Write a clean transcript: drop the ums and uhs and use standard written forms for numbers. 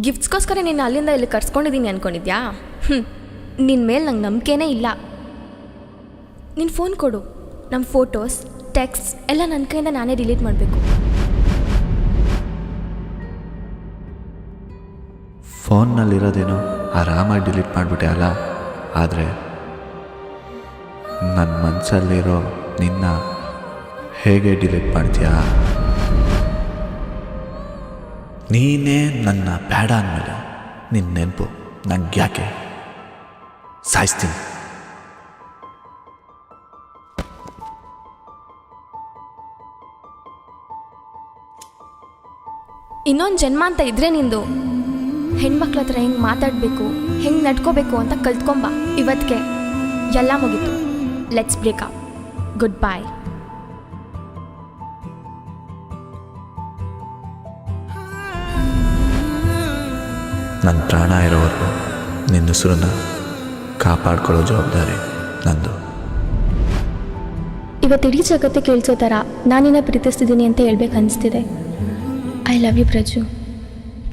ಗಿಫ್ಟ್ಸ್ಗೋಸ್ಕರ ನಿನ್ನ ಅಲ್ಲಿಂದ ಇಲ್ಲಿ ಕರ್ಸ್ಕೊಂಡಿದ್ದೀನಿ ಅಂದ್ಕೊಂಡಿದ್ಯಾ? ನಿನ್ನ ಮೇಲೆ ನಂಗೆ ನಂಬಿಕೆನೇ ಇಲ್ಲ. ನಿನ್ನ ಫೋನ್ ಕೊಡು, ನಮ್ಮ ಫೋಟೋಸ್ ಟೆಕ್ಸ್ಟ್ ಎಲ್ಲ ನನ್ನ ಕೈಯಿಂದ ನಾನೇ ಡಿಲೀಟ್ ಮಾಡಬೇಕು. ಫೋನ್ನಲ್ಲಿರೋದೇನೋ ಆರಾಮಾಗಿ ಡಿಲೀಟ್ ಮಾಡಿಬಿಟ್ಟೆ ಅಲ್ಲ, ಆದರೆ ನನ್ನ ಮನಸ್ಸಲ್ಲಿರೋ ನಿನ್ನ ಹೇಗೆ ಡಿಲೀಟ್ ಮಾಡ್ತೀಯಾ? ನೀನೇ ನನ್ನ ಬೇಡ ಅಂದಮೇಲೆ ನಿನ್ನ ನೆನಪು ನಂಗೆ ಯಾಕೆ? ಸಾಯಿಸ್ತೀನಿ. ಇನ್ನೊಂದು ಜನ್ಮ ಅಂತ ಇದ್ರೆ ನಿಂದು ಹೆಣ್ಮಕ್ಳ ಹತ್ರ ಹೆಂಗೆ ಮಾತಾಡಬೇಕು, ಹೆಂಗೆ ನಡ್ಕೋಬೇಕು ಅಂತ ಕಲ್ತ್ಕೊಂಬ. ಇವತ್ತಿಗೆ ಎಲ್ಲ ಮುಗೀತು. Let's break up. Good bye. ನನ್ನ ಪ್ರಾಣ ಇರೋವರೆಗೂ ನಿನ್ನ ಉಸಿರನ್ನ ಕಾಪಾಡ್ಕೊಳ್ಳೋ ಜವಾಬ್ದಾರಿ ನಂದು. ಇವತ್ತಿಡೀ ಜಗತ್ತೆ ಕೇಳಿಸೋ ಥರ ನಾನಿನ್ನ ಪ್ರೀತಿಸ್ತಿದ್ದೀನಿ ಅಂತ ಹೇಳ್ಬೇಕು ಅನಿಸ್ತಿದೆ. I love you ಪ್ರಜು.